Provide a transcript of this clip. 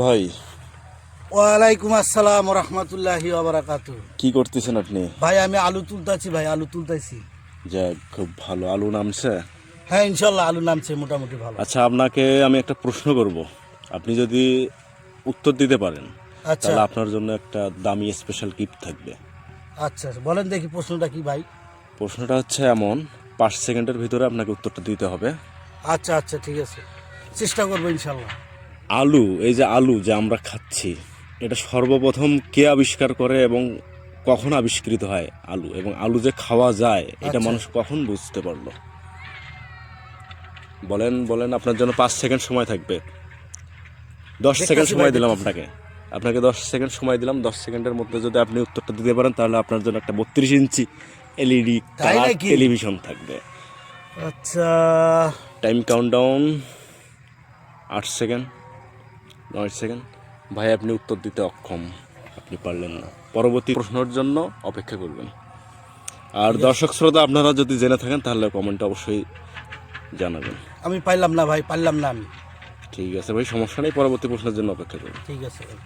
ভাই। ওয়ালাইকুম আসসালাম রহমতুল্লাহি ওয়া বারাকাতুহু। কি করতেছেন আপনি? ভাই আমি আলু তুলতাছি ভাই, আলু তুলতাছি। যাক, খুব ভালো। আলু নামছে? হ্যাঁ ইনশাল্লাহ আলু নামছে মোটামুটি ভালো। আচ্ছা, আপনাকে আমি একটা প্রশ্ন করব। আপনি যদি উত্তর দিতে পারেন আচ্ছা তাহলে আপনার জন্য একটা দামি স্পেশাল গিফট থাকবে। আচ্ছা বলেন দেখি প্রশ্নটা কি ভাই। প্রশ্নটা হচ্ছে এমন, 5 সেকেন্ডের ভিতরে আপনাকে উত্তরটা দিতে হবে। আচ্ছা আচ্ছা ঠিক আছে, চেষ্টা করবো ইনশাল্লাহ। আলু, এই যে আলু যে আমরা খাচ্ছি, এটা সর্বপ্রথম কে আবিষ্কার করে এবং কখন আবিষ্কৃত হয় আলু, এবং আলু যে খাওয়া যায় এটা আচ্ছা মানুষ কখন বুঝতে পারলো? বলেন বলেন, আপনার জন্য 5 সেকেন্ড সময় থাকবে। 10 সেকেন্ড দেখতেছি ভাই সময় দিলাম দেখতেছি। আপনাকে। আপনাকে 10 সেকেন্ড সময় দিলাম। 10 সেকেন্ডের মধ্যে যদি আপনি উত্তরটা দিতে পারেন তাহলে আপনার জন্য একটা 32 ইঞ্চি এলইডি তাই কালার নাকি? টেলিভিশন থাকবে। আচ্ছা টাইম কাউন্টডাউন 8 সেকেন্ড, 9 সেকেন্ড। ভাই, আপনি উত্তর দিতে অক্ষম, আপনি পারলেন না। পরবর্তী প্রশ্নের জন্য অপেক্ষা করবেন। আর ঠিক আছে, দর্শক শ্রোতা, আপনারা যদি জেনে থাকেন তাহলে কমেন্টে অবশ্যই জানাবেন। আমি পারলাম না ভাই, পারলাম না আমি। ঠিক আছে ভাই, সমস্যা নেই। পরবর্তী প্রশ্নের জন্য অপেক্ষা করুন। ঠিক আছে ভাই।